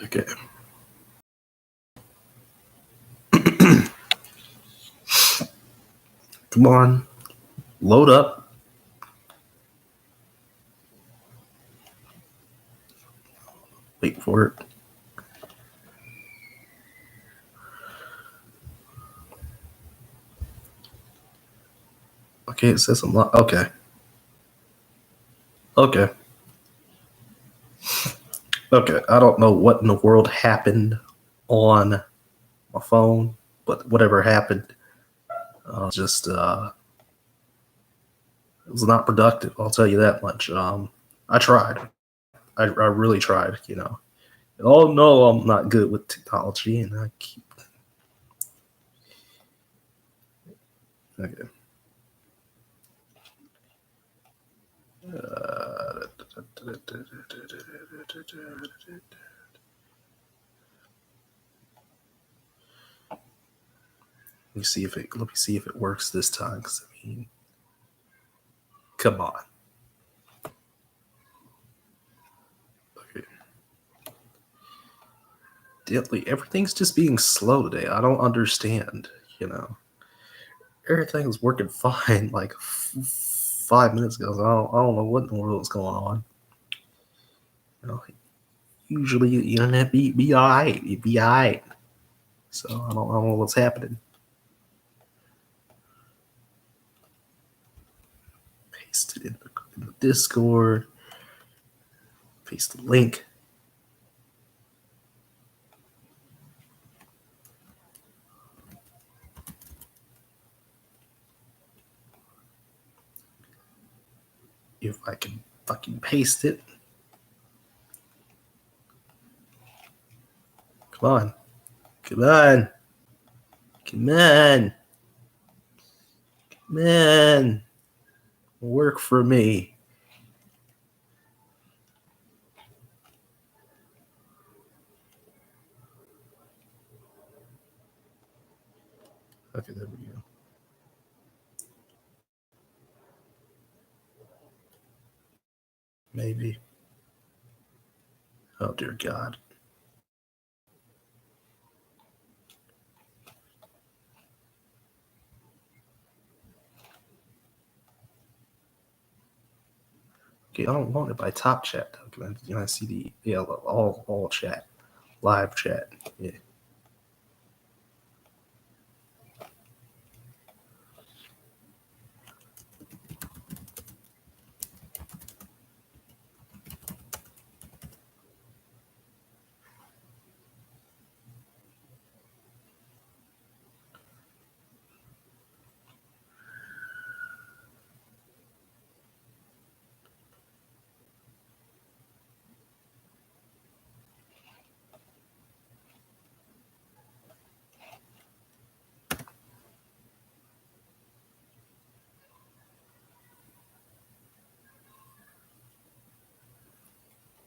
Okay. Come on. Load up. Wait for it. Okay, it says I'm not. Okay. Okay. Okay. I don't know what in the world happened on my phone, but whatever happened, just it was not productive. I'll tell you that much. I tried. I really tried. Oh no, I'm not good with technology, and I keep. Okay. Let me see if it works this time. Because I mean, come on. Okay. Everything's just being slow today. I don't understand. Everything's working fine like 5 minutes ago. So I don't know what in the world is going on. Usually the internet be alright. It'd be alright. So I don't know what's happening. Paste it in the Discord. Paste the link. If I can fucking paste it. Come on. Come on. Come on. Come on. Work for me. Okay, there we go. Maybe. Oh, dear God. Okay, I don't want it by top chat though. Can I see the all chat, live chat? Yeah.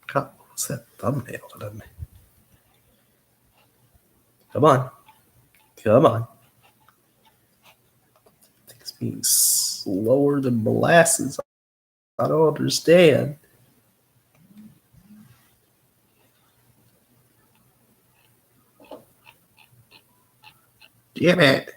God, what's that thumbnail? Come on. Come on. It's being slower than molasses. I don't understand. Damn it.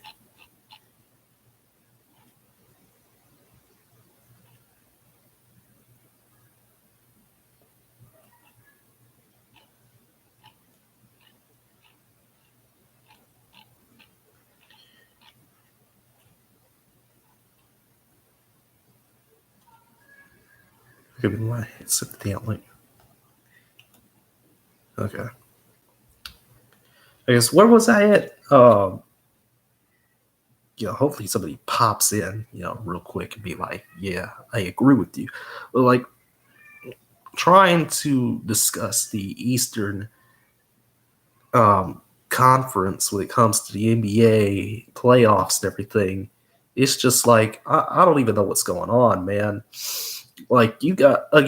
Okay, my headset damn link. Okay. I guess where was I at? Hopefully somebody pops in, real quick and be like, yeah, I agree with you. But like trying to discuss the Eastern conference when it comes to the NBA playoffs and everything, it's just like I don't even know what's going on, man. Like you got a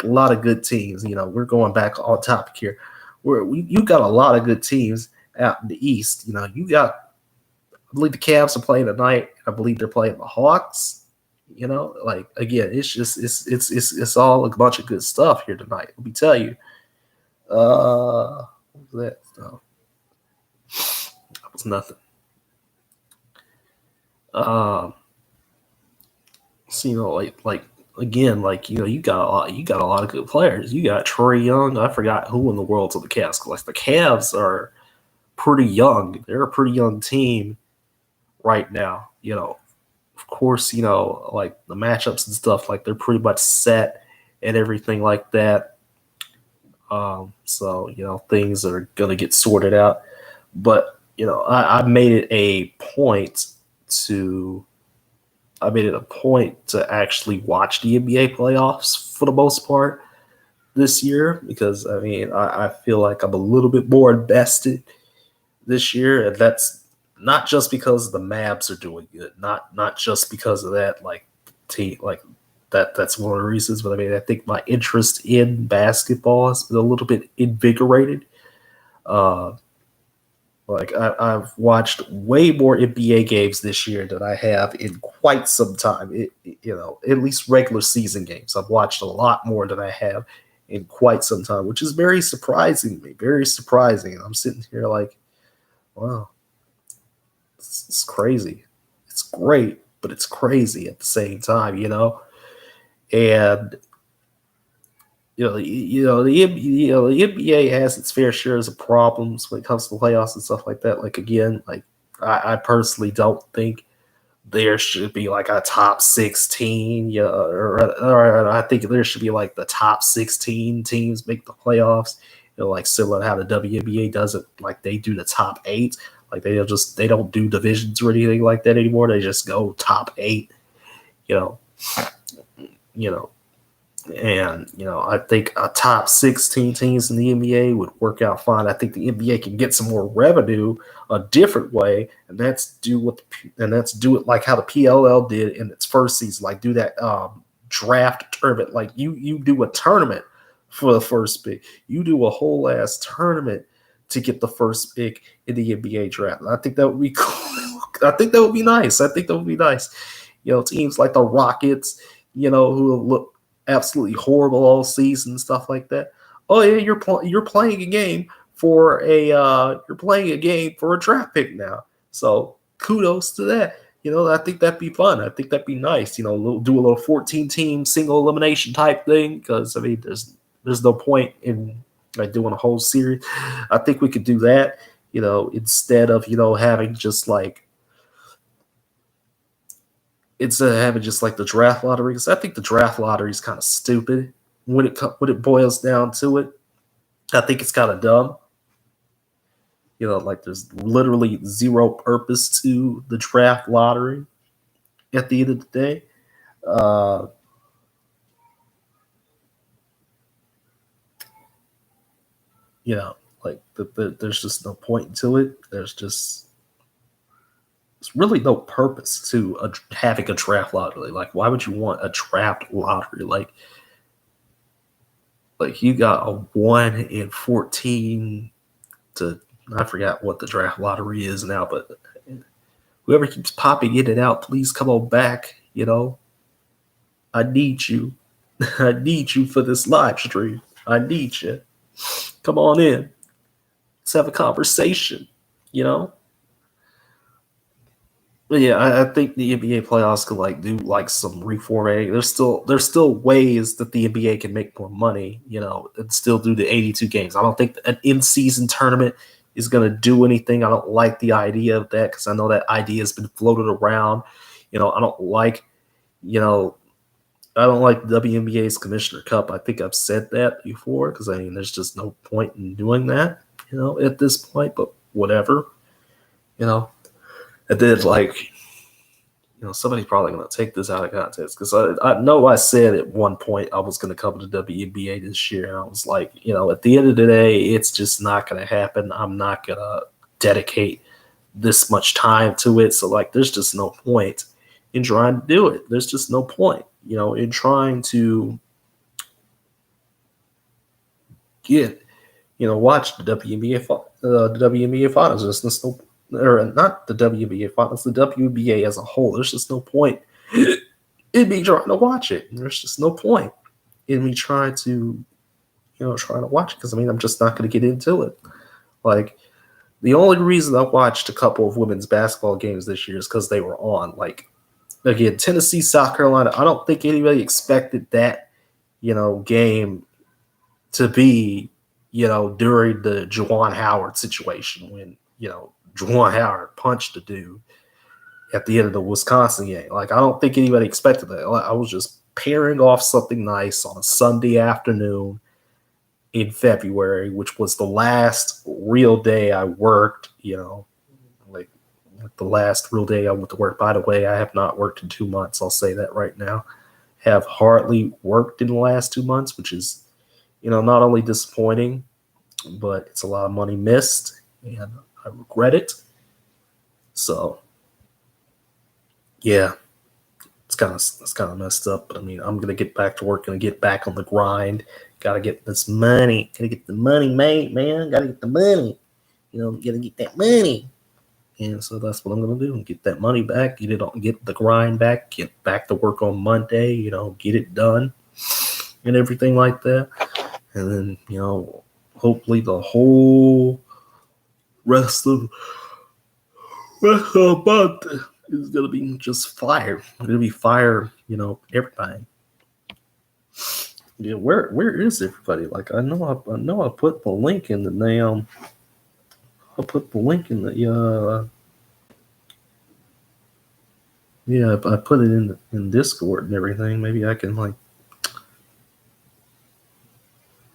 lot of good teams. We're going back on topic here. You got a lot of good teams out in the East. You got, I believe the Cavs are playing tonight. I believe they're playing the Hawks. Like again, it's just it's all a bunch of good stuff here tonight. Let me tell you. that? No, that was nothing. So, like again, like you got a lot of good players. You got Trae Young. I forgot who in the world's on the Cavs. Like the Cavs are pretty young. They're a pretty young team right now. Of course, like the matchups and stuff, like they're pretty much set and everything like that. So things are gonna get sorted out. But I made it a point to actually watch the NBA playoffs for the most part this year because I feel like I'm a little bit more invested this year, and that's not just because the Mavs are doing good, not just because of that, like team, like that's one of the reasons. But I think my interest in basketball has been a little bit invigorated. Uh, like I've watched way more NBA games this year than I have in quite some time. At least regular season games, I've watched a lot more than I have in quite some time, which is very surprising to me. Very surprising. And I'm sitting here like, wow, it's crazy. It's great, but it's crazy at the same time, And the NBA has its fair shares of problems when it comes to playoffs and stuff like that. Like again, like I personally don't think there should be like a top 16, or I think there should be like the top 16 teams make the playoffs. Like similar to how the WNBA does it, like they do the top 8. Like they don't do divisions or anything like that anymore. They just go top 8. You know, you know, and I think a top 16 teams in the NBA would work out fine. I think the NBA can get some more revenue a different way, and that's do it like how the PLL did in its first season. Like do that draft tournament. Like you do a tournament for the first pick. You do a whole ass tournament to get the first pick in the NBA draft. And I think that would be cool. I think that would be nice. Teams like the Rockets, who look absolutely horrible all season and stuff like that. Oh yeah, you're playing a game for a draft pick now. So kudos to that. I think that'd be fun. I think that'd be nice. Do a little 14 team single elimination type thing because there's no point in like doing a whole series. I think we could do that. Instead of having just like the draft lottery, because I think the draft lottery is kind of stupid when it boils down to it. I think it's kind of dumb. Like there's literally zero purpose to the draft lottery at the end of the day. There's just no point to it. There's really no purpose to having a draft lottery. Like, why would you want a draft lottery? Like you got a 1 in 14 to, I forgot what the draft lottery is now, but whoever keeps popping in and out, please come on back. I need you. I need you for this live stream. I need you. Come on in. Let's have a conversation. But yeah, I think the NBA playoffs could do some reformatting. There's still ways that the NBA can make more money, and still do the 82 games. I don't think an in-season tournament is going to do anything. I don't like the idea of that because I know that idea has been floated around. I don't like the WNBA's Commissioner Cup. I think I've said that before because there's just no point in doing that, at this point. But whatever, And then, somebody's probably going to take this out of context because I know I said at one point I was going to come to WNBA this year. And I was like, at the end of the day, it's just not going to happen. I'm not going to dedicate this much time to it. So, there's just no point in trying to do it. There's just no point, in trying to watch the WNBA finals. There's just no, or not the WNBA finals, the WNBA as a whole. There's just no point in me trying to watch it. There's just no point in me trying to watch it because I'm just not going to get into it. Like, the only reason I watched a couple of women's basketball games this year is because they were on. Like, again, Tennessee, South Carolina, I don't think anybody expected that, game to be, during the Juwan Howard situation when, Juwan Howard punched the dude at the end of the Wisconsin game. Like, I don't think anybody expected that. I was just pairing off something nice on a Sunday afternoon in February, which was the last real day I worked, like the last real day I went to work. By the way, I have not worked in 2 months. I'll say that right now. Have hardly worked in the last 2 months, which is, not only disappointing, but it's a lot of money missed, and I regret it. So, yeah, it's kind of messed up. But I mean, I'm gonna get back to work, gonna get back on the grind. Gotta get this money. Gotta get the money, mate, man. Gotta get the money. Gotta get that money. And so that's what I'm gonna do. Get that money back. Get the grind back. Get back to work on Monday. Get it done and everything like that. And then hopefully the whole rest of the month is gonna be just fire. It's gonna be fire. Everybody. Yeah, where is everybody? Like, I know I put the link in the damn. I put the link in the yeah, I put it in Discord and everything. Maybe I can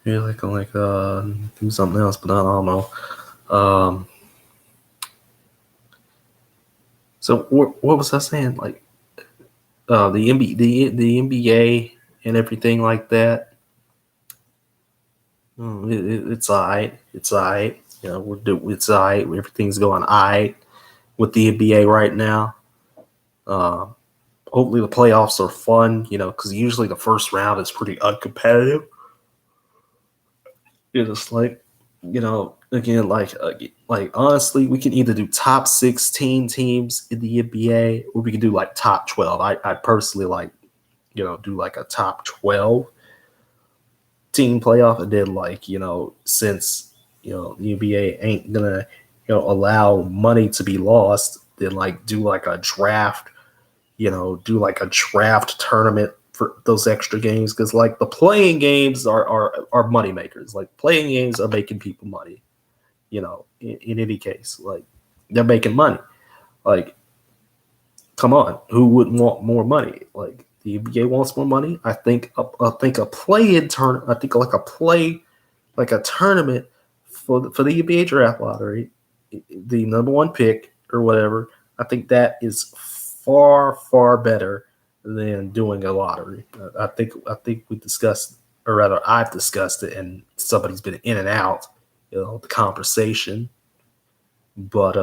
do something else, but I don't know. So what was I saying? Like, the NBA and everything like that. It's alright. It's alright. It's alright. Everything's going alright with the NBA right now. Hopefully the playoffs are fun. Because usually the first round is pretty uncompetitive. It's like, again, like honestly, we can either do top 16 teams in the NBA, or we can do like top 12. I personally do like a top 12 team playoff, and then since the NBA ain't gonna allow money to be lost, then do like a draft, do like a draft tournament for those extra games, because the playing games are money makers. Like, playing games are making people money. In any case, they're making money. Like, come on, who wouldn't want more money? Like, the NBA wants more money. I think a play-in turn. I think like a tournament for the NBA draft lottery, the number one pick or whatever. I think that is far better than doing a lottery. I think we discussed, or rather, I've discussed it, and somebody's been in and out, the conversation. But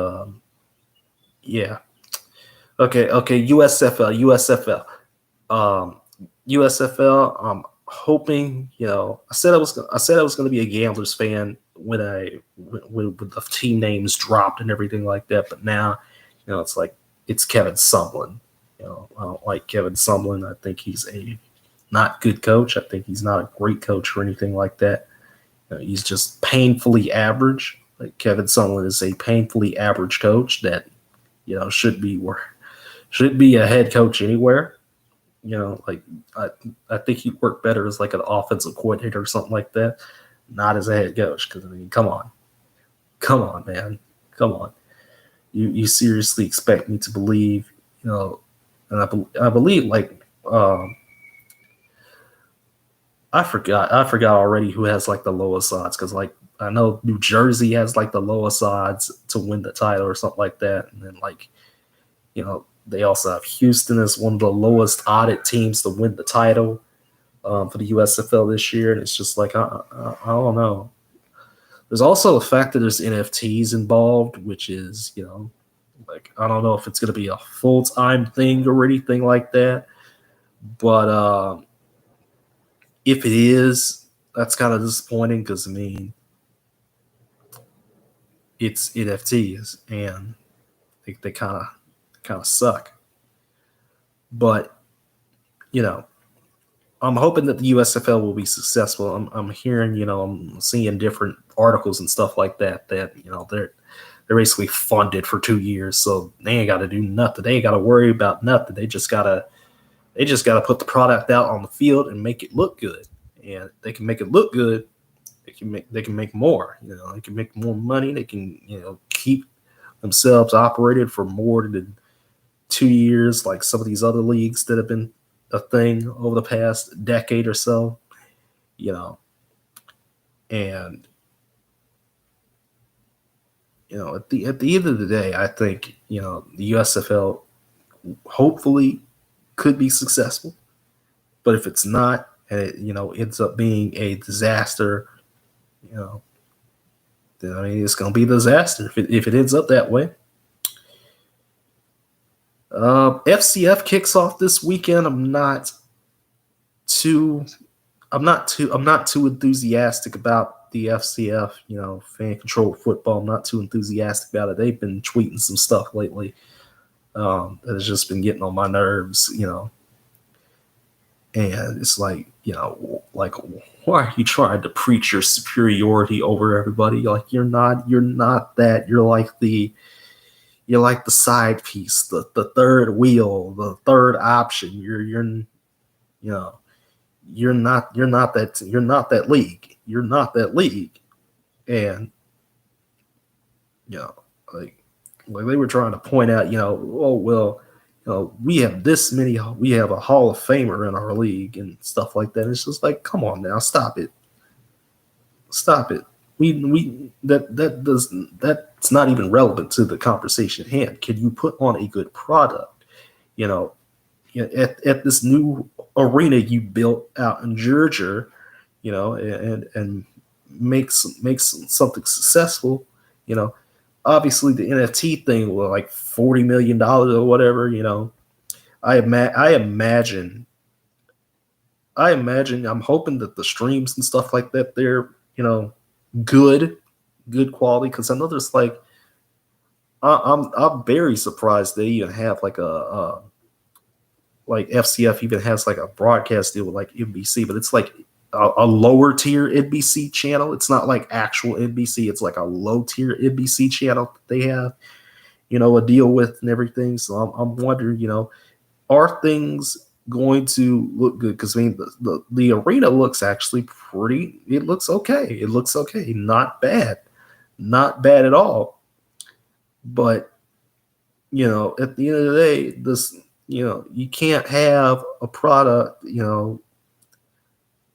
yeah. Okay. USFL. USFL. I'm hoping. I said I was going to be a Gamblers fan when the team names dropped and everything like that. But now, it's like it's Kevin Sumlin. I don't like Kevin Sumlin. I think he's a not good coach. I think he's not a great coach or anything like that. He's just painfully average. Like, Kevin Sumlin is a painfully average coach that should be a head coach anywhere. I think he'd work better as like an offensive coordinator or something like that, not as a head coach. Because I mean, come on, man, come on. You seriously expect me to believe, and I believe I forgot already who has the lowest odds, because I know New Jersey has the lowest odds to win the title or something like that, and then they also have Houston as one of the lowest odded teams to win the title for the USFL this year, and it's just I don't know. There's also the fact that there's NFTs involved, which is I don't know if it's going to be a full-time thing or anything like that, but if it is, that's kind of disappointing, because I mean, it's NFTs and they kind of suck. But I'm hoping that the USFL will be successful. I'm hearing, I'm seeing different articles and stuff like that they're basically funded for 2 years, so they ain't got to do nothing. They ain't got to worry about nothing. They just gotta put the product out on the field and make it look good. And they can make it look good. They can make more. They can make more money. They can keep themselves operated for more than 2 years, like some of these other leagues that have been a thing over the past decade or so. And at the end of the day, I think the USFL hopefully could be successful, but if it's not, and it ends up being a disaster, then it's going to be a disaster if it ends up that way. FCF kicks off this weekend. I'm not too enthusiastic about the FCF, fan controlled football. I'm not too enthusiastic about it. They've been tweeting some stuff lately that has just been getting on my nerves, and it's like, like, why are you trying to preach your superiority over everybody? Like, you're not that. You're like the side piece, the third wheel, the third option. You're not that league. You're not that league. And like they were trying to point out, we have we have a Hall of Famer in our league and stuff like that. It's just like, come on now, stop it. That's not even relevant to the conversation at hand. Can you put on a good product? At this new arena you built out in Georgia, and makes something successful. Obviously the NFT thing was like $40 million or whatever. I imagine. I'm hoping that the streams and stuff like that, they're good quality, because I know there's like I'm very surprised they even have like like FCF even has like a broadcast deal with like NBC, but it's like a lower tier NBC channel. It's not like actual NBC. It's like a low tier NBC channel that they have, a deal with and everything. So I'm wondering, are things going to look good? Because I mean, the arena looks actually pretty. It looks okay. It looks okay. Not bad at all. But at the end of the day, this you can't have a product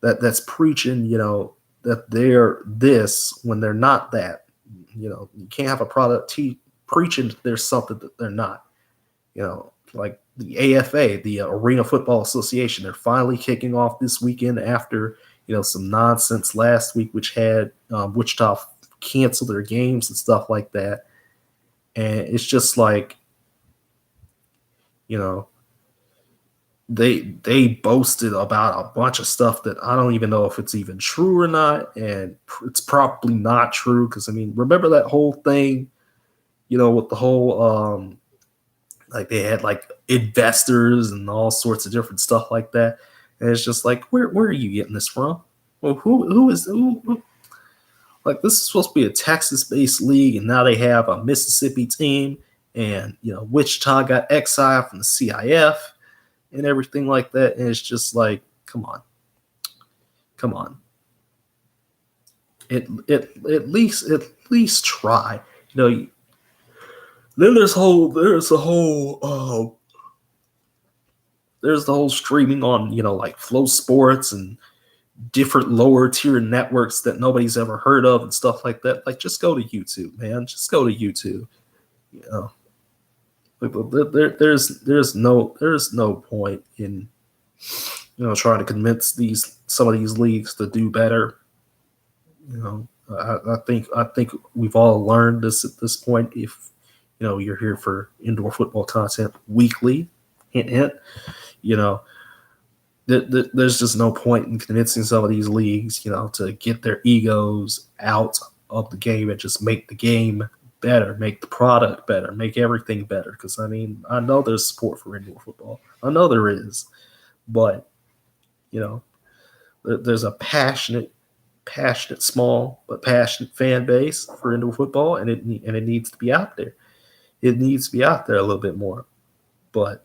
that's preaching that they're this when they're not that. You can't have a product preaching there's something that they're not. Like the AFA, the Arena Football Association, they're finally kicking off this weekend after some nonsense last week, which had Wichita cancel their games and stuff like that. And it's just like, they boasted about a bunch of stuff that I don't even know if it's even true or not, and it's probably not true, because I mean, remember that whole thing, with the whole like they had like investors and all sorts of different stuff like that, and it's just like, where are you getting this from? Well, who like, this is supposed to be a Texas-based league, and now they have a Mississippi team, and Wichita got exiled from the CIF and everything like that, and it's just like, come on. At least try. Then there's the whole streaming on like Flow Sports and different lower tier networks that nobody's ever heard of and stuff like that. Like, just go to YouTube, man. Just go to YouTube. There's no point in trying to convince some of these leagues to do better. I think we've all learned this at this point. If you're here for indoor football content weekly, hint hint, there's just no point in convincing some of these leagues to get their egos out of the game and just make the game better, make the product better, make everything better. Because I mean, I know there's support for indoor football. I know there is, but You know, there's a passionate, small but passionate fan base for indoor football, and it needs to be out there. It needs to be out there a little bit more. But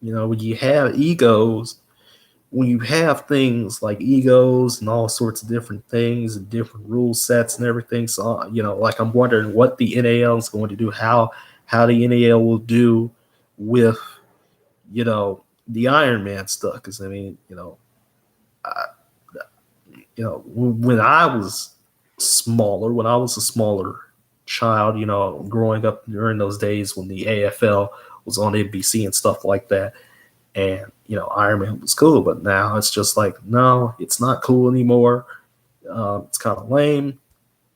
when you have egos, when you have things like egos and all sorts of different things and different rule sets and everything, so like I'm wondering what the NAL is going to do, how the NAL will do with the Iron Man stuff. Because I mean, when I was smaller, when I was a smaller child, growing up during those days when the AFL was on NBC and stuff like that, and Iron Man was cool, but now it's just like, no, it's not cool anymore. It's kind of lame.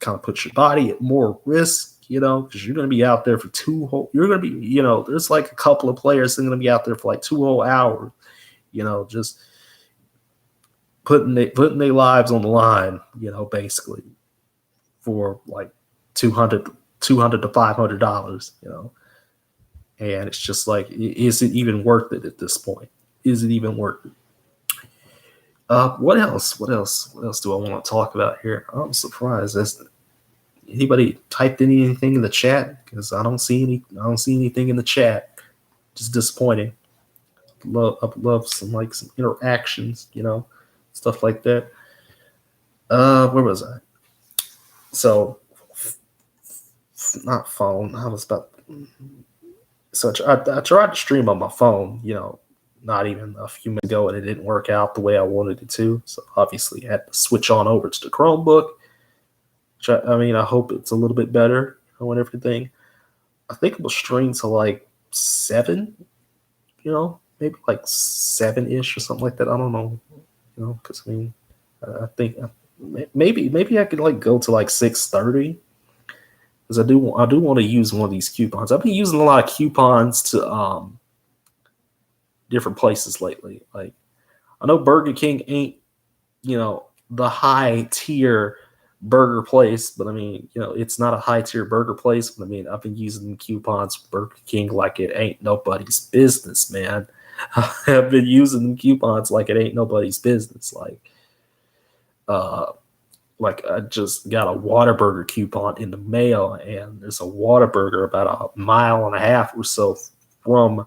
Kind of puts your body at more risk, because you're going to be out there for you're going to be, there's like a couple of players that are going to be out there for like 2 whole hours, just putting their lives on the line, basically for like $200 to $500, and it's just like, is it even worth it at this point? Is it even worth it? What else do I want to talk about here? I'm surprised. Has anybody typed anything in the chat? Because I don't see anything in the chat. Just disappointing. I'd love some interactions, stuff like that. Where was I? So, not phone. I was about. So I tried to stream on my phone, not even a few minutes ago, and it didn't work out the way I wanted it to. So obviously, I had to switch on over to the Chromebook. I hope it's a little bit better and everything. I think it will stream to like 7, maybe like 7-ish or something like that. I don't know, because I think maybe I could like go to like 6:30, because I do want to use one of these coupons. I've been using a lot of coupons to different places lately. Like, I know Burger King ain't the high tier burger place, but I mean, it's not a high tier burger place, but I mean, I've been using coupons for Burger King like it ain't nobody's business, man. I've been using them coupons like it ain't nobody's business. Like I just got a Whataburger coupon in the mail, and there's a Whataburger about 1.5 miles or so from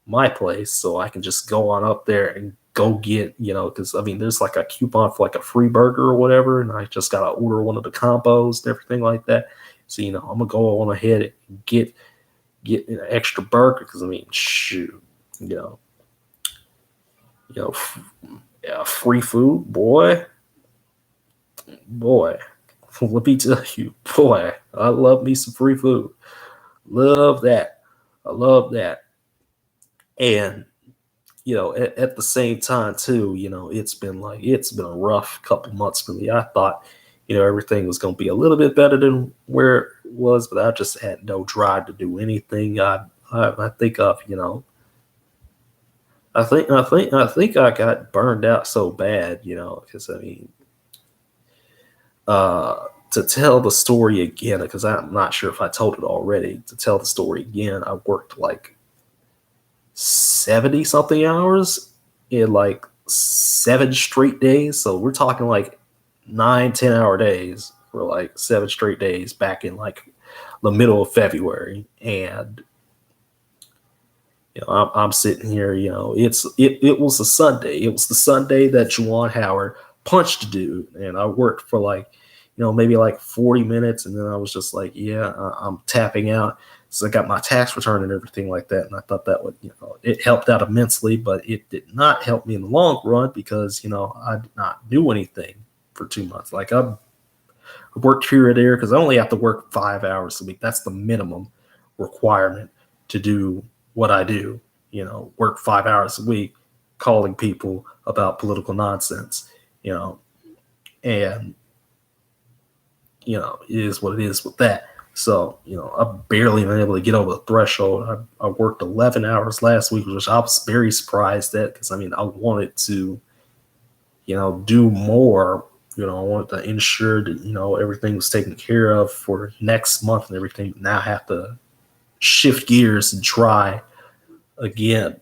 my place, so I can just go on up there and go get, because there's like a coupon for like a free burger or whatever, and I just gotta order one of the combos and everything like that. So I'm gonna go on ahead and get an extra burger, because shoot, free food, boy. Let me tell you, boy, I love me some free food. Love that. I love that. And at the same time too, it's been a rough couple months for me. I thought, everything was going to be a little bit better than where it was, but I just had no drive to do anything. I think of, I think I got burned out so bad, because to tell the story again, because I'm not sure if I told it already. To tell the story again, I worked like 70 something hours in like 7 straight days. So we're talking like 9-10 hour days for like 7 straight days back in like the middle of February. And I'm sitting here, it was a Sunday. It was the Sunday that Juwan Howard punched a dude, and I worked for like, maybe like 40 minutes, and then I was just like, yeah, I'm tapping out. So I got my tax return and everything like that, and I thought that would, it helped out immensely, but it did not help me in the long run, because I did not do anything for 2 months. Like, I worked here or there, because I only have to work 5 hours a week. That's the minimum requirement to do what I do. Work 5 hours a week, calling people about political nonsense. And it is what it is with that. So, I've barely been able to get over the threshold. I worked 11 hours last week, which I was very surprised at, because I wanted to, do more. I wanted to ensure that, everything was taken care of for next month and everything. Now I have to shift gears and try again.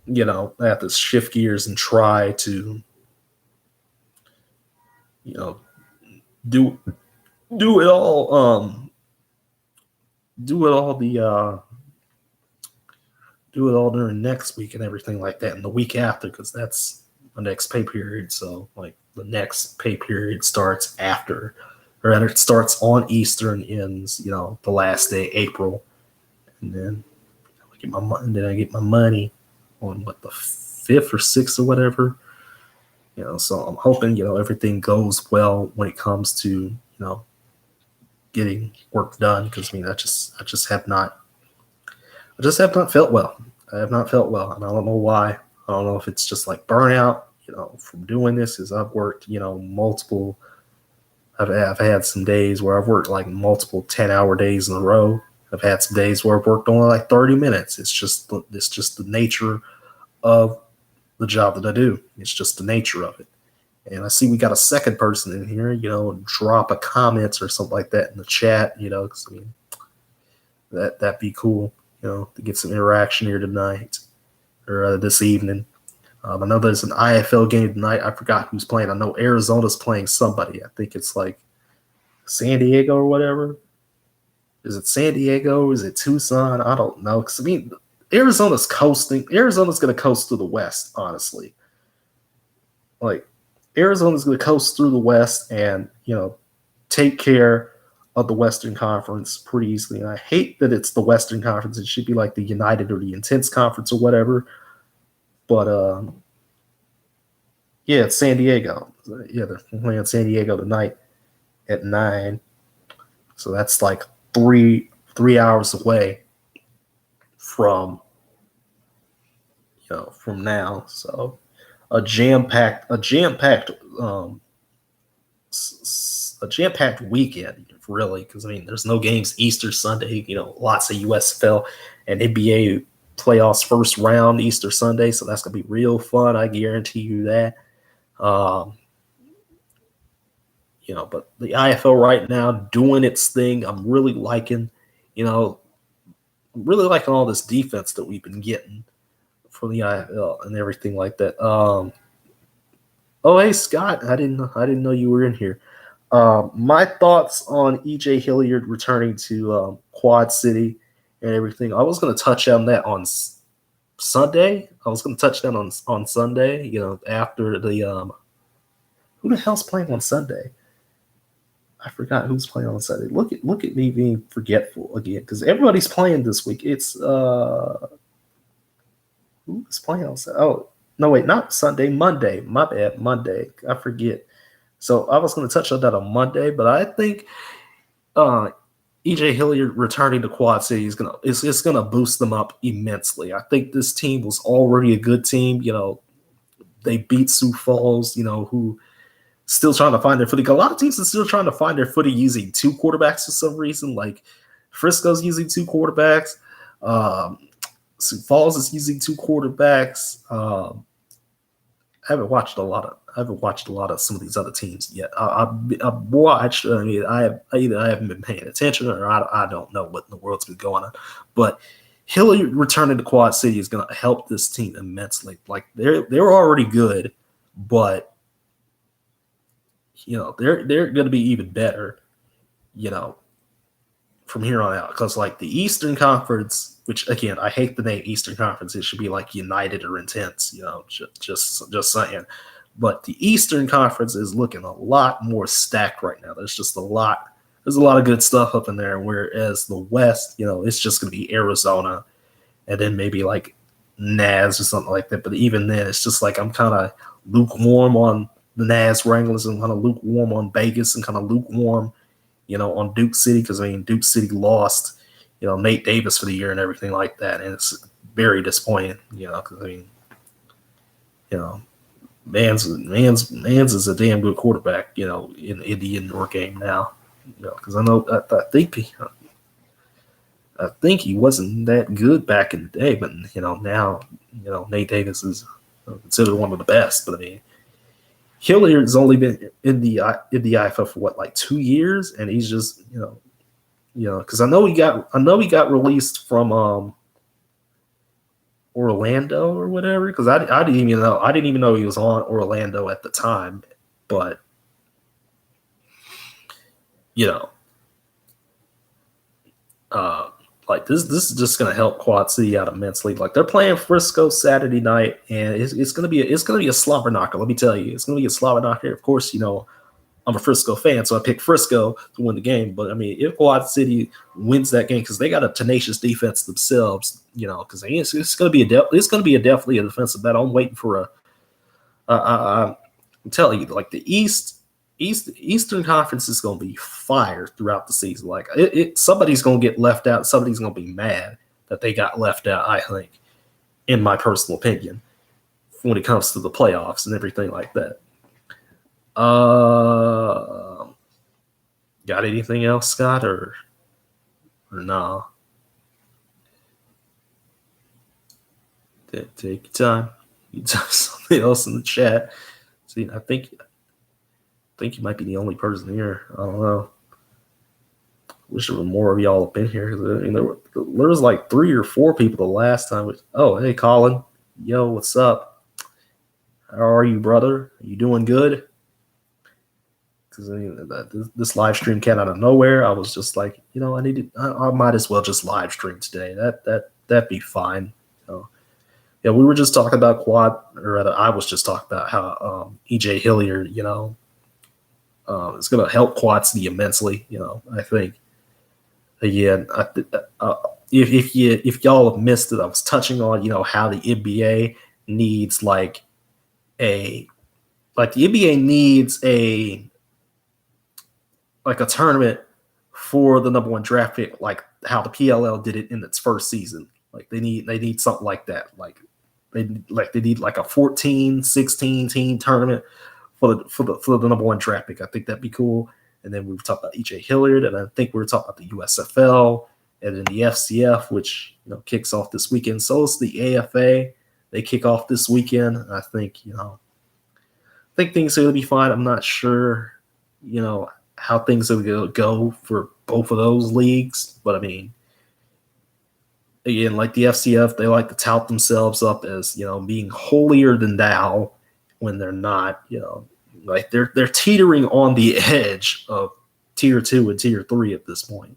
I have to shift gears and try to, you know, do do it all, do it all the do it all during next week and everything like that, and the week after, because that's the next pay period. So like the next pay period starts after, or rather, it starts on Easter and ends, the last day April, and then I get my money on what, the 5th or 6th or whatever. So I'm hoping everything goes well when it comes to getting work done, because I just have not felt well. I have not felt well, and I don't know why. I don't know if it's just like burnout, from doing this. Because I've worked, multiple. I've had some days where I've worked like multiple 10-hour days in a row. I've had some days where I've worked only like 30 minutes. It's just the nature of the job that I do. It's just the nature of it. And I see we got a second person in here. Drop a comment or something like that in the chat. Because that'd be cool. To get some interaction here tonight, or this evening. I know there's an IFL game tonight. I forgot who's playing. I know Arizona's playing somebody. I think it's like San Diego or whatever. Is it San Diego? Is it Tucson? I don't know. Because, Arizona's coasting. Arizona's going to coast through the West, honestly. Like, Arizona's going to coast through the West and, take care of the Western Conference pretty easily. And I hate that it's the Western Conference. It should be like the United or the Intense Conference or whatever. But yeah, it's San Diego. Yeah, they're playing San Diego tonight at 9. So that's like three hours away from from now. So a jam-packed weekend, really, because there's no games Easter Sunday. Lots of USFL and NBA playoffs first round Easter Sunday, so that's gonna be real fun. I guarantee you that. But the IFL right now doing its thing. I'm really liking, all this defense that we've been getting from the IFL and everything like that. Oh, hey Scott, I didn't know you were in here. My thoughts on EJ Hilliard returning to Quad City and everything. I was going to touch on that on Sunday. On Sunday. After the who the hell's playing on Sunday? I forgot who's playing on Sunday. Look at me being forgetful again, because everybody's playing this week. It's who's playing on Sunday? Oh no, wait, not Sunday. Monday. My bad. Monday. I forget. So I was going to touch on that on Monday, but I think EJ Hilliard returning to Quad City is gonna boost them up immensely. I think this team was already a good team. They beat Sioux Falls. Who still trying to find their footing. A lot of teams are still trying to find their footing using 2 quarterbacks for some reason. Like Frisco's using 2 quarterbacks. Sioux Falls is using 2 quarterbacks. I haven't watched a lot of some of these other teams yet. I've watched. I haven't been paying attention, or I don't know what in the world's been going on. But Hilliard returning to Quad City is going to help this team immensely. Like they're already good, but they're going to be even better. From here on out, because like the Eastern Conference, which again I hate the name Eastern Conference, it should be like United or Intense, just saying. But the Eastern Conference is looking a lot more stacked right now. There's a lot of good stuff up in there. Whereas the West, it's just going to be Arizona, and then maybe like Naz or something like that. But even then, it's just like I'm kind of lukewarm on the Naz Wranglers and kind of lukewarm on Vegas and kind of lukewarm on Duke City, because Duke City lost, Nate Davis for the year and everything like that, and it's very disappointing, because Mans is a damn good quarterback, in the indoor game now, because I think he wasn't that good back in the day, but now Nate Davis is considered one of the best, but Hilliard's only been in the IFL for what, like 2 years, and he's just because I know he got released from Orlando or whatever, because I didn't even know. I didn't even know he was on Orlando at the time. But you know, like this is just going to help Quad City out immensely. Like they're playing Frisco Saturday night, and it's going to be a slobber knocker. Let me tell you, it's going to be a slobber knocker. Of course, I'm a Frisco fan, so I picked Frisco to win the game. But I mean, if Quad City wins that game, because they got a tenacious defense themselves, because it's going to be definitely a defensive battle. I'm waiting for I'm telling you, like the Eastern Conference is going to be fire throughout the season. Like somebody's going to get left out. Somebody's going to be mad that they got left out. I think, in my personal opinion, when it comes to the playoffs and everything like that. Got anything else, Scott, or no? Take your time. You tell something else in the chat. See, I think you might be the only person here. I don't know. Wish there were more of y'all up in here. I mean, there was like 3 or 4 people the last time. Oh, hey, Colin. Yo, what's up? How are you, brother? Are you doing good? Because this live stream came out of nowhere. I was just like, I might as well just live stream today. That'd be fine. Yeah, we were just talking about Quad, or rather, I was just talking about how EJ Hilliard, is going to help Quad City immensely. I think. Again, if y'all have missed it, I was touching on how the NBA needs the NBA needs a tournament for the number 1 draft pick, like how the PLL did it in its first season. Like they need something like that. Like they need like a 14, 16 team tournament for the number 1 draft pick. I think that'd be cool. And then we were talking about EJ Hilliard, and I think we were talking about the USFL and then the FCF, which kicks off this weekend. So is the AFA. They kick off this weekend. I think things are going to be fine. I'm not sure, how things are going to go for both of those leagues. But I mean, again, like the FCF, they like to tout themselves up as, being holier than thou when they're not, like they're teetering on the edge of tier 2 and tier 3 at this point,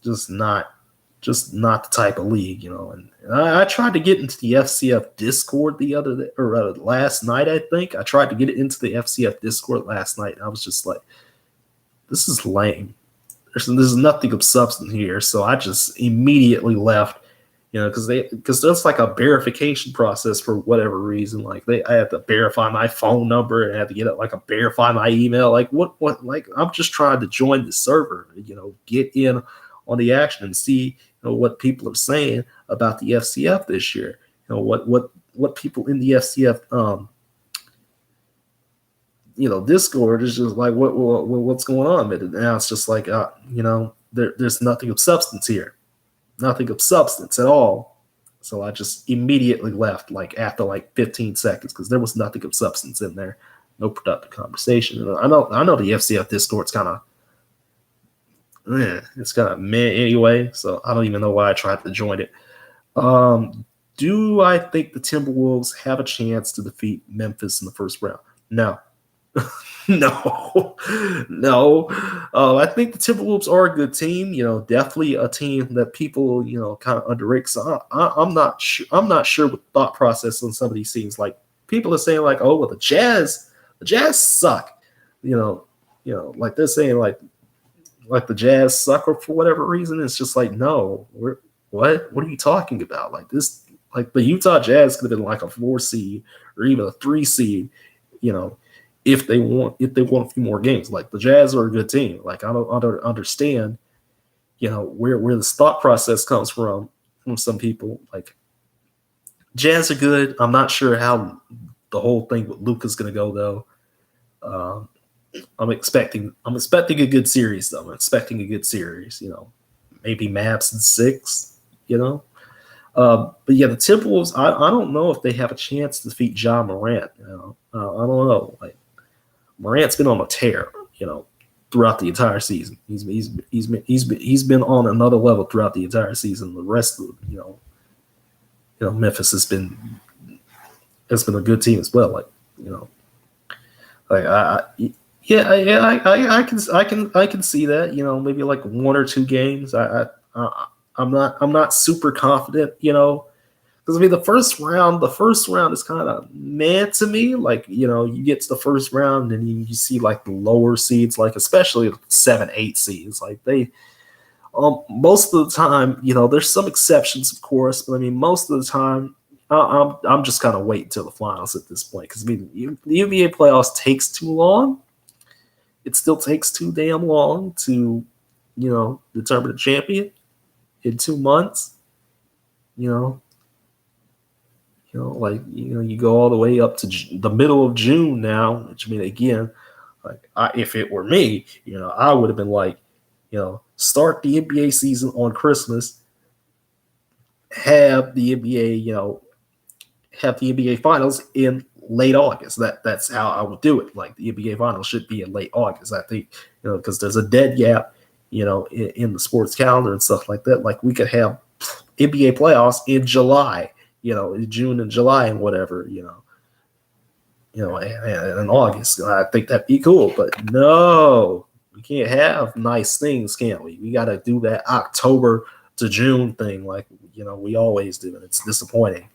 just not the type of league, and I tried to get into the FCF Discord last night. I think I tried to get into the FCF Discord last night, and I was just like, this is lame. There's nothing of substance here. So I just immediately left, because there's like a verification process for whatever reason. Like I had to verify my phone number and I had to get verify my email. Like what, like I'm just trying to join the server, get in on the action and see what people are saying about the FCF this year. What people in the FCF Discord is just like what's going on with it. Now it's just like there's nothing of substance here, nothing of substance at all. So I just immediately left after 15 seconds because there was nothing of substance in there, no productive conversation. And I know the FCF Discord's kind of it's kind of meh anyway, so I don't even know why I tried to join it. Do I think the Timberwolves have a chance to defeat Memphis in the first round? No. No. I think the Timberwolves are a good team. Definitely a team that people kind of underrate. So I'm not sure. I'm not sure what thought process on some of these teams. Like people are saying, like, oh well, the Jazz suck. Like they're saying like the Jazz suck, or for whatever reason. It's just like, no, what are you talking about? Like this, like the Utah Jazz could have been like a 4 seed or even a 3 seed. If they want a few more games. Like the Jazz are a good team. Like I don't understand, where this thought process comes from some people. Like Jazz are good. I'm not sure how the whole thing with Luka's gonna go though. I'm expecting a good series though. I'm expecting a good series. Maybe Mavs in 6. But yeah, the Timberwolves. I don't know if they have a chance to defeat Ja Morant. I don't know. Like Morant's been on a tear, throughout the entire season. He's been on another level throughout the entire season. The rest of Memphis has been a good team as well. I can see that. Maybe like 1 or 2 games. I'm not super confident. Because the first round is kind of meh to me. You get to the first round and you see like the lower seeds, like especially the 7, 8 seeds. Like they, most of the time, there's some exceptions, of course, but most of the time, I'm just kind of waiting until the finals at this point. Because the NBA playoffs takes too long. It still takes too damn long to, determine a champion in 2 months. You go all the way up to the middle of June now, which again, if it were me, I would have been like, start the NBA season on Christmas, have the NBA, have the NBA finals in late August. That's how I would do it. Like the NBA finals should be in late August, I think, because there's a dead gap, in the sports calendar and stuff like that. Like we could have NBA playoffs in July, in June and July and whatever, and in August. I think that'd be cool, but no, we can't have nice things, can't we? We got to do that October to June thing, like we always do, and it's disappointing.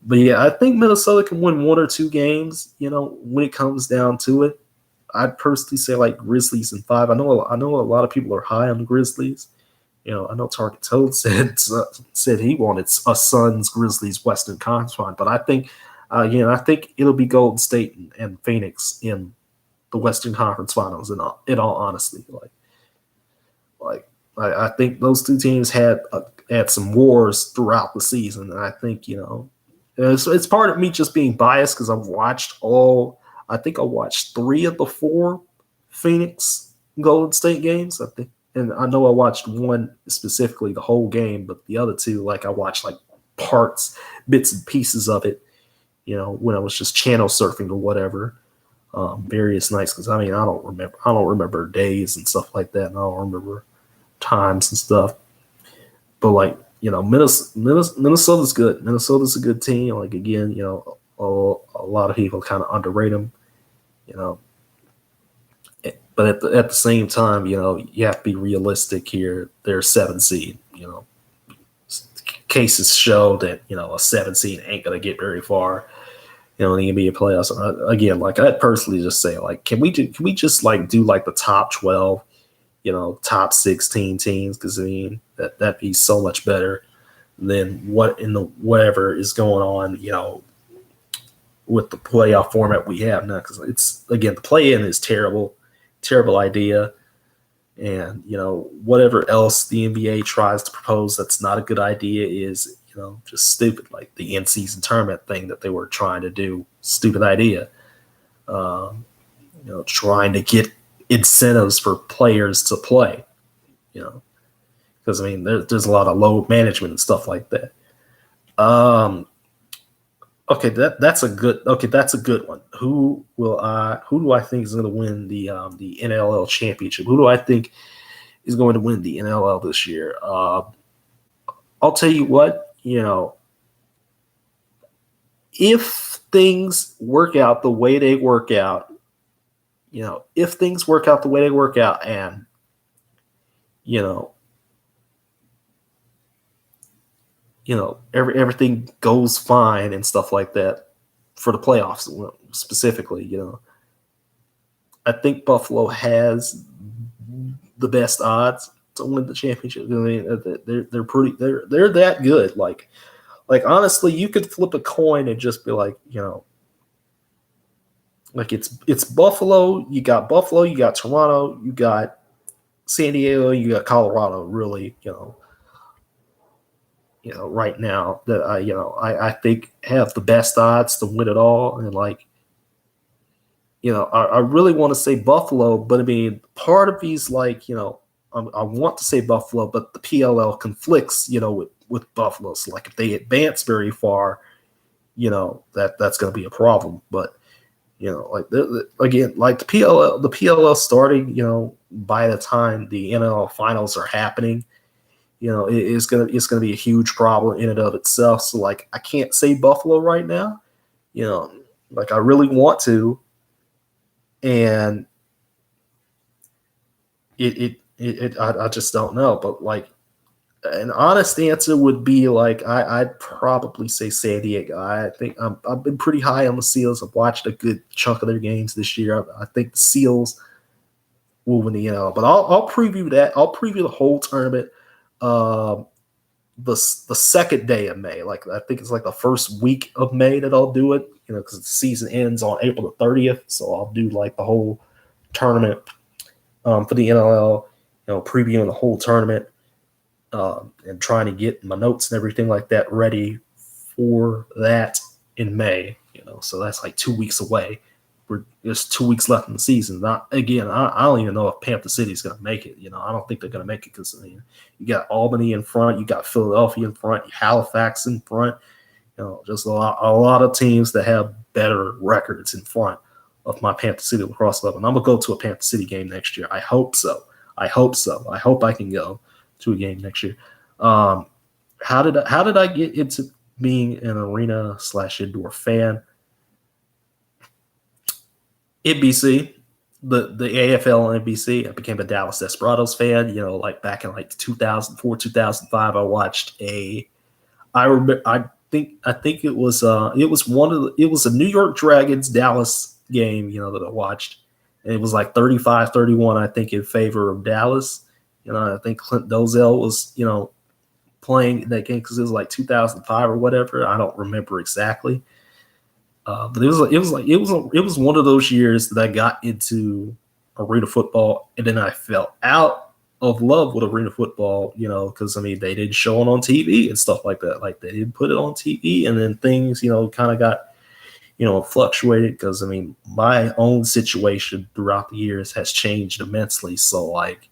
But yeah, I think Minnesota can win 1 or 2 games. When it comes down to it, I'd personally say like Grizzlies in 5. I know a lot of people are high on the Grizzlies. I know Target Toad said he wanted a Suns Grizzlies Western Conference final, but I think I think it'll be Golden State and Phoenix in the Western Conference Finals. In all honesty, I think those 2 teams had some wars throughout the season, and I think it's part of me just being biased because I've watched I think I watched 3 of the 4 Phoenix Golden State games. I think. And I know I watched 1 specifically, the whole game, but the other 2, I watched parts, bits and pieces of it, when I was just channel surfing or whatever, various nights. Because I don't remember days and stuff like that, and I don't remember times and stuff. But Minnesota's good. Minnesota's a good team. Again, a lot of people kind of underrate them, But at the same time, you have to be realistic here. They're a 7 seed. Cases show that a 7 seed ain't gonna get very far. In the NBA playoffs. Again, I'd personally just say, can we just do the top 12, top 16 teams? Because that'd be so much better than whatever is going on. With the playoff format we have now, because the play-in is terrible. Terrible idea. And, whatever else the NBA tries to propose that's not a good idea is, just stupid. Like the in-season tournament thing that they were trying to do. Stupid idea. Trying to get incentives for players to play, because, there's a lot of load management and stuff like that. Okay, that's a good one. Who do I think is going to win the NLL championship? Who do I think is going to win the NLL this year? I'll tell you what, if things work out the way they work out, and everything goes fine and stuff like that for the playoffs specifically, I think Buffalo has the best odds to win the championship. They're that good. Like honestly, you could flip a coin and just be like, it's Buffalo. You got Buffalo, you got Toronto, you got San Diego, you got Colorado. Really, right now that I think have the best odds to win it all. And I really want to say Buffalo, but part of me's I want to say Buffalo, but the PLL conflicts, with Buffalo. So if they advance very far, that's going to be a problem. But, Like again, like the PLL starting, by the time the NL finals are happening, it's gonna be a huge problem in and of itself. So like I can't say Buffalo right now, like I really want to, and I just don't know. But like an honest answer would be like I'd probably say San Diego. I think I've been pretty high on the Seals. I've watched a good chunk of their games this year. I think the Seals will win the NL. But I'll preview that. I'll preview the whole tournament. Uh, the second day of May. Like I think it's like the first week of May that I'll do it. Because the season ends on April the 30th. So I'll do like the whole tournament for the NLL. Previewing the whole tournament. And trying to get my notes and everything like that ready for that in May. So that's like 2 weeks away. There's 2 weeks left in the season. I don't even know if Panther City is going to make it. I don't think they're going to make it because you got Albany in front, you got Philadelphia in front, Halifax in front. Just a lot of teams that have better records in front of my Panther City lacrosse club. And I'm gonna go to a Panther City game next year. I hope so. I hope I can go to a game next year. How did I get into being an arena/indoor fan? NBC, the AFL and NBC. I became a Dallas Desperados fan. Like back in like 2004, 2005. I watched I think it was a New York Dragons Dallas game. That I watched. And it was like 35-31, I think, in favor of Dallas. I think Clint Dozell was, playing in that game because it was like 2005 or whatever. I don't remember exactly, but it was one of those years that I got into arena football, and then I fell out of love with arena football. Because they didn't show it on TV and stuff like that. Like they didn't put it on TV, and then things, kind of got, fluctuated because my own situation throughout the years has changed immensely. So like,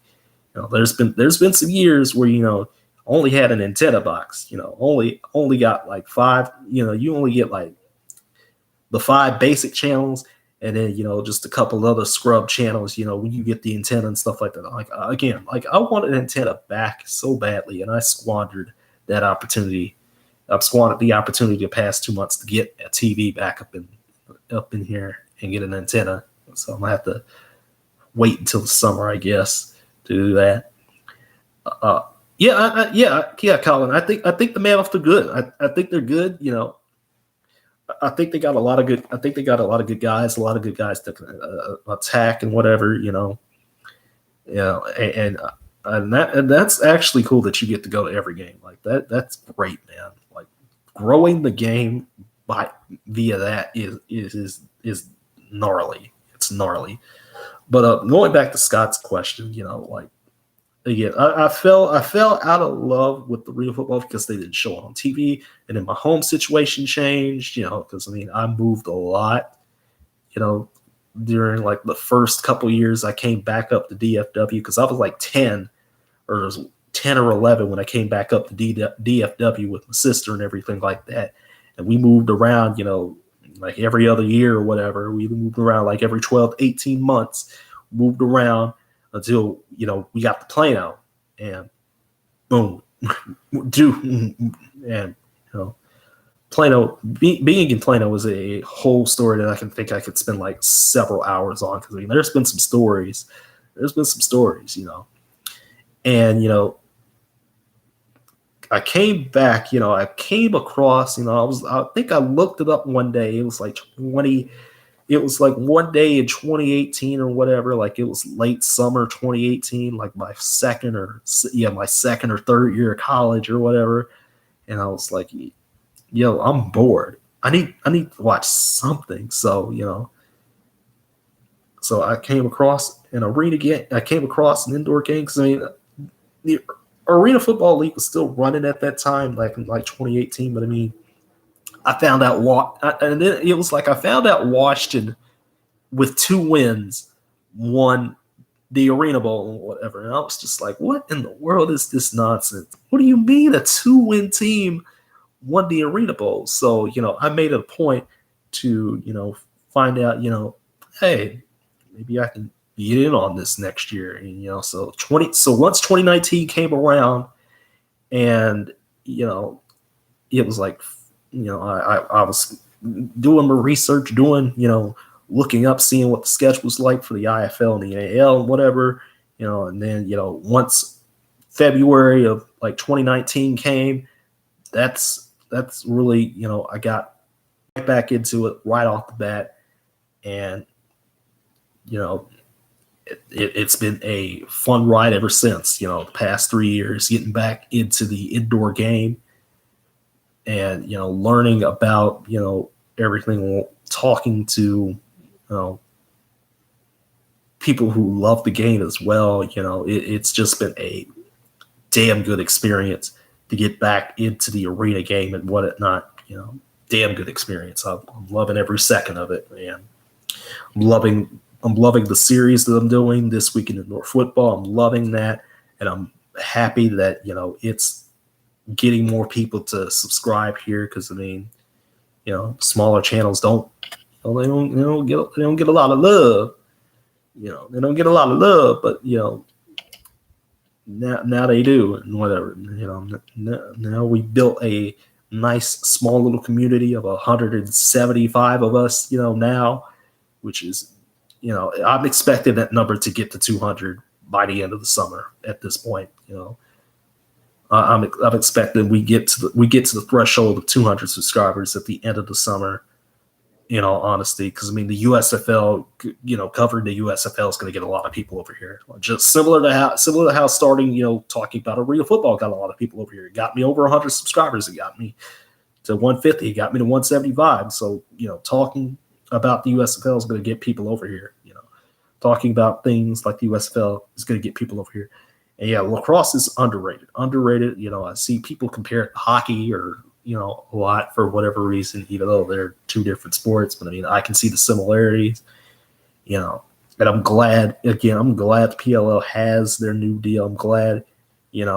there's been some years where only had an antenna box, only got like 5, you only get like the 5 basic channels, and then just a couple other scrub channels, when you get the antenna and stuff like that. Like again, like I wanted an antenna back so badly, and I squandered that opportunity. I've squandered the opportunity the past 2 months to get a TV back up in here and get an antenna. So I'm gonna have to wait until the summer, I guess, to do that. Yeah, Colin. I think the Mammoths are good. I think they're good. I think they got a lot of good. I think they got a lot of good guys. A lot of good guys that can attack and whatever. And that's actually cool that you get to go to every game like that. That's great, man. Like growing the game via that is gnarly. It's gnarly. But going back to Scott's question, like again, I fell out of love with the real football because they didn't show it on TV, and then my home situation changed. Because I moved a lot. During like the first couple years, I came back up to DFW because I was like 10 or 11 when I came back up to DFW with my sister and everything like that. And we moved around, like every other year or whatever. We moved around like every 12 to 18 months, moved around until, we got to Plano, and boom, and, Plano, being in Plano was a whole story that I could spend like several hours on, because there's been some stories, and I came back, I came across, I think I looked it up one day. It was like one day in 2018 or whatever, like it was late summer 2018, like my second or third year of college or whatever, and I was like, I'm bored. I need to watch something. So, so I came across an arena game. I came across an indoor game because the Arena Football League was still running at that time, like in 2018. But I found out and then it was like I found out Washington with 2 wins won the Arena Bowl or whatever, and I was just like, what in the world is this nonsense? What do you mean a 2-win team won the Arena Bowl? So, I made it a point to, find out, hey, maybe I can get in on this next year. And, so once 2019 came around, and it was like, I was doing my research, looking up, seeing what the sketch was like for the IFL and the AL and whatever, and then, once February of like 2019 came, that's really, I got right back into it right off the bat. And, it's been a fun ride ever since, the past 3 years, getting back into the indoor game and, learning about, everything, talking to, people who love the game as well. It's just been a damn good experience to get back into the arena game and whatnot. Damn good experience. I'm loving every second of it, man. I'm loving the series that I'm doing this week in indoor football. I'm loving that, and I'm happy that it's getting more people to subscribe here, because smaller channels don't get a lot of love. They don't get a lot of love, but now they do, and whatever. Now we built a nice small little community of 175 of us. Now, which is, I'm expecting that number to get to 200 by the end of the summer. At this point, I'm expecting we get to the threshold of 200 subscribers at the end of the summer. In all honesty, because the USFL, covering the USFL is going to get a lot of people over here. Just similar to how starting, talking about arena football got a lot of people over here. It got me over 100 subscribers. It got me to 150. It got me to 175. So talking about the USFL is going to get people over here. Talking about things like the USFL is going to get people over here. And yeah, lacrosse is underrated. I see people compare it to hockey or a lot for whatever reason, even though they're two different sports. But I can see the similarities, and I'm glad the PLL has their new deal. I'm glad, even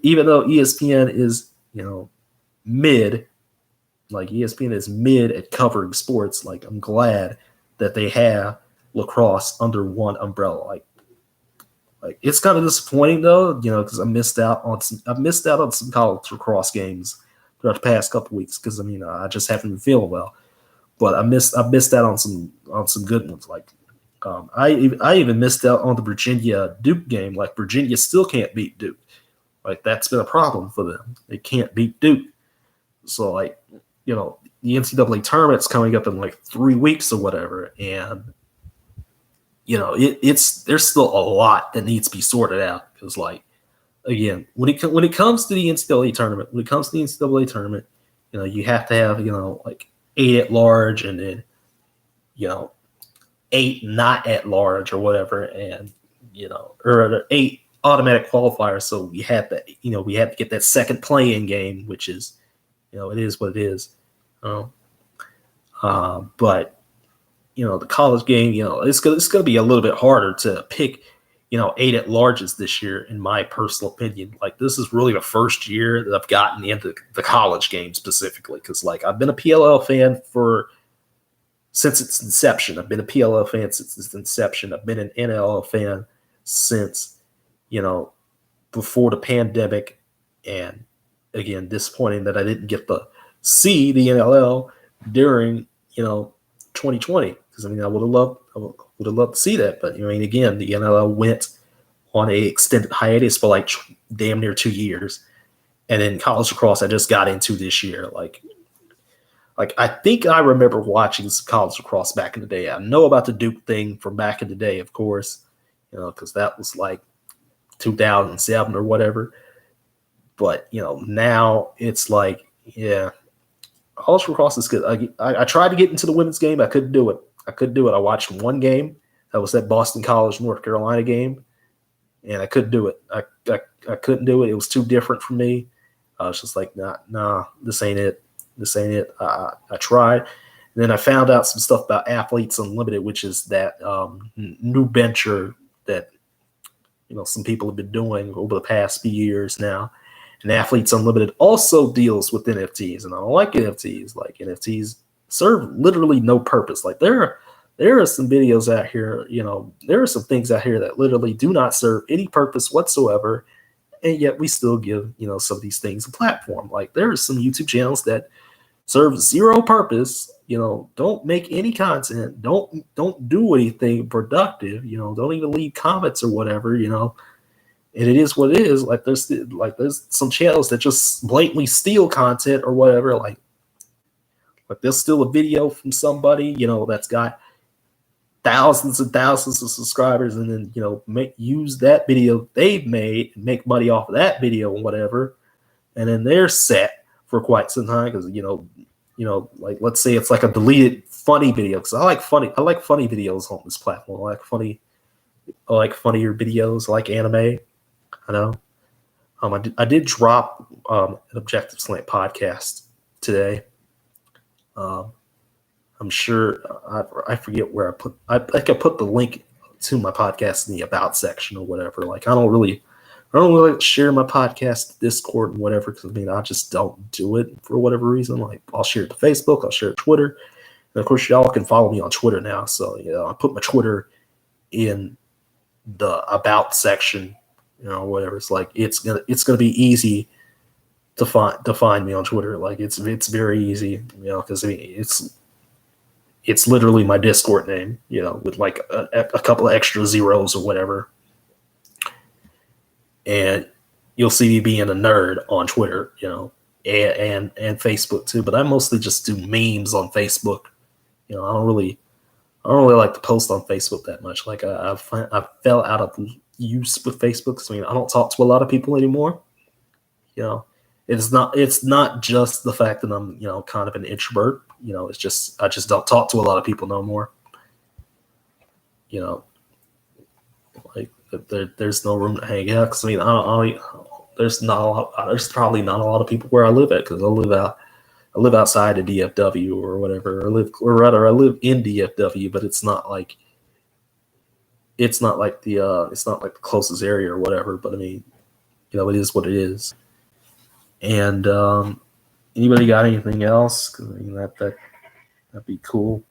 though ESPN is, mid, like ESPN is mid at covering sports, like I'm glad that they have lacrosse under one umbrella. Like it's kind of disappointing though, because I missed out on some college lacrosse games throughout the past couple weeks, because I just haven't been feeling well. But I missed out on some good ones. Like I even missed out on the Virginia Duke game. Like Virginia still can't beat Duke. Like that's been a problem for them. They can't beat Duke. So like the NCAA tournament's coming up in like 3 weeks or whatever, and there's still a lot that needs to be sorted out, because like, again, when it comes to the NCAA tournament, you have to have, like 8 at large, and then, 8 not at large or whatever, and, or 8 automatic qualifiers. So we have to get that second play-in game, which is, it is what it is. But, the college game, it's going to be a little bit harder to pick 8 at larges this year, in my personal opinion. Like, this is really the first year that I've gotten into the college game specifically, because like I've been a PLL fan since its inception. I've been a PLL fan since its inception. I've been an NLL fan since before the pandemic, and again, disappointing that I didn't get to see the NLL during 2020, because I would have loved to see that. But again, the NLL went on a extended hiatus for like damn near 2 years, and then college lacrosse I just got into this year. Like I think I remember watching some college lacrosse back in the day. I know about the Duke thing from back in the day, of course, because that was like 2007 or whatever. But now it's like, yeah, college lacrosse is good. I tried to get into the women's game. I couldn't do it. I watched one game. That was that Boston College, North Carolina game, and I couldn't do it. I couldn't do it. It was too different for me. I was just like, nah, this ain't it. I tried. And then I found out some stuff about Athletes Unlimited, which is that new venture that some people have been doing over the past few years now. And Athletes Unlimited also deals with NFTs, and I don't like NFTs. Like, NFTs serve literally no purpose. Like there are some videos out here, there are some things out here that literally do not serve any purpose whatsoever, and yet we still give, some of these things a platform. Like there are some YouTube channels that serve zero purpose, don't make any content, don't do anything productive, don't even leave comments or whatever, and it is what it is. Like there's some channels that just blatantly steal content or whatever, like there's still a video from somebody, that's got thousands and thousands of subscribers, and then use that video they've made and make money off of that video and whatever, and then they're set for quite some time because like let's say it's like a deleted funny video, because I like funny videos on this platform. I like funnier videos. I like anime. I know. I did drop an Objective Slant podcast today. I'm sure I forget where I think I put the link to my podcast in the about section or whatever. Like I don't really share my podcast Discord and whatever, because I just don't do it for whatever reason. Like I'll share it to Facebook, I'll share it to Twitter, and of course y'all can follow me on Twitter now. So I put my Twitter in the about section, whatever. It's like it's gonna be easy to find me on Twitter. Like it's very easy, because it's literally my Discord name, with like a couple of extra zeros or whatever. And you'll see me being a nerd on Twitter, and Facebook too. But I mostly just do memes on Facebook. I don't really like to post on Facebook that much. Like I fell out of use with Facebook. So, I don't talk to a lot of people anymore. It's not just the fact that I'm, kind of an introvert. It's just I just don't talk to a lot of people no more. Like there's no room to hang out. Because there's probably not a lot of people where I live at, because I live outside of DFW or whatever. I live in DFW, but it's not like the closest area or whatever. But it is what it is. And anybody got anything else? Because that'd be cool.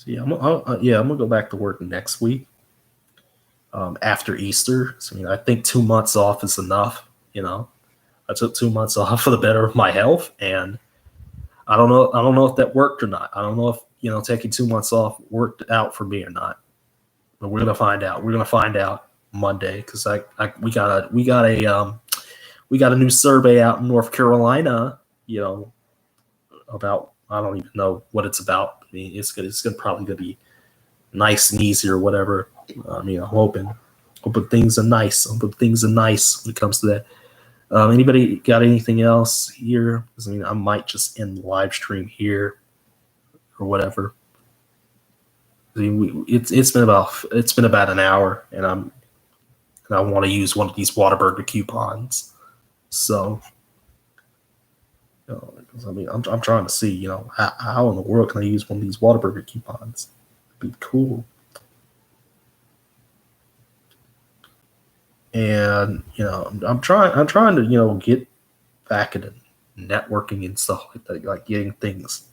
So I'm gonna go back to work next week. After Easter. So I think 2 months off is enough. I took 2 months off for the better of my health, and I don't know if that worked or not. I don't know if taking 2 months off worked out for me or not. But we're gonna find out. We're gonna find out Monday, because we got a new survey out in North Carolina. About, I don't even know what it's about. It's probably gonna be nice and easy or whatever. I'm hoping things are nice. I'm hoping things are nice when it comes to that. Anybody got anything else here? Because I might just end the live stream here or whatever. It's been about an hour, and I want to use one of these Whataburger coupons. So, I'm trying to see, how in the world can I use one of these Whataburger coupons? It'd be cool. And I'm trying to get back into networking and stuff like that, like getting things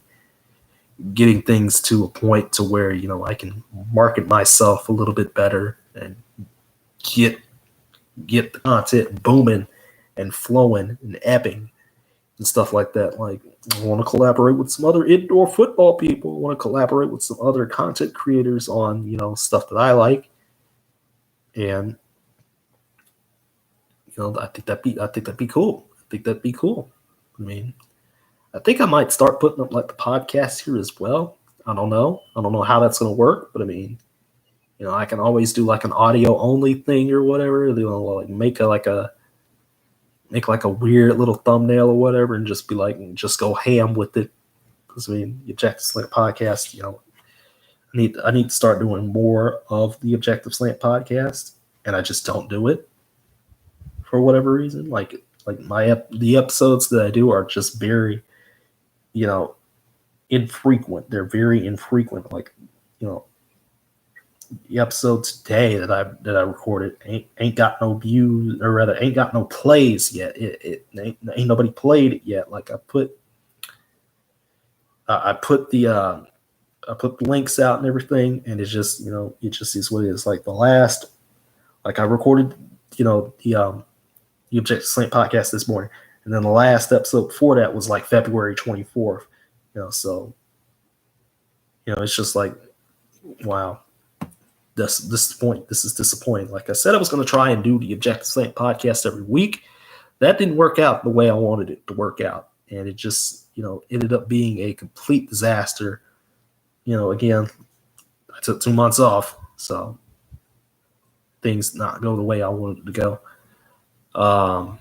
to a point to where I can market myself a little bit better and get the content booming and flowing and ebbing and stuff like that. Like I want to collaborate with some other indoor football people. I want to collaborate with some other content creators on stuff that I like, and I think that'd be cool. I think I might start putting up like the podcast here as well. I don't know how that's going to work, but I can always do like an audio only thing or whatever. Like make a weird little thumbnail or whatever, and just be like, just go ham with it. Because the Objective Slant podcast, I need to start doing more of the Objective Slant podcast, and I just don't do it for whatever reason. Like the episodes that I do are just very, infrequent. They're very infrequent. Like, the episode today that I recorded ain't got no views, or rather ain't got no plays yet. It ain't nobody played it yet. Like I put the links out and everything, and it's just, it just is what it is. Like the last, like I recorded, the Objective Slant podcast this morning, and then the last episode before that was like February 24th. So it's just like, wow. This is disappointing. Like I said, I was going to try and do the Objective Slant podcast every week. That didn't work out the way I wanted it to work out, and it just ended up being a complete disaster. Again, I took 2 months off, so things not go the way I wanted it to go. I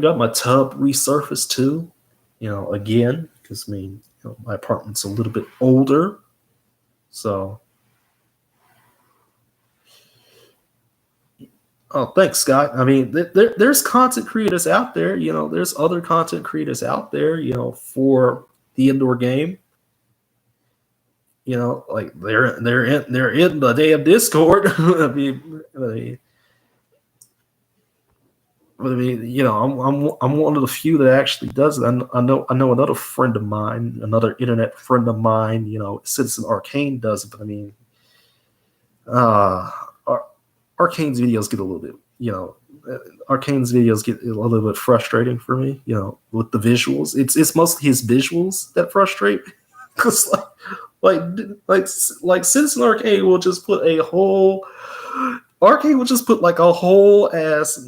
got my tub resurfaced too. Again, because my apartment's a little bit older, so. Oh, thanks, Scott. I mean, there's content creators out there. There's other content creators out there. For the indoor game. Like they're in the damn Discord. I mean, I'm one of the few that actually does it. I know another friend of mine, another internet friend of mine. Citizen Arcane does it, but I mean, Arcane's videos get a little bit, Arcane's videos get a little bit frustrating for me, with the visuals. It's mostly his visuals that frustrate me. Because like Citizen Arcane will just put a whole ass,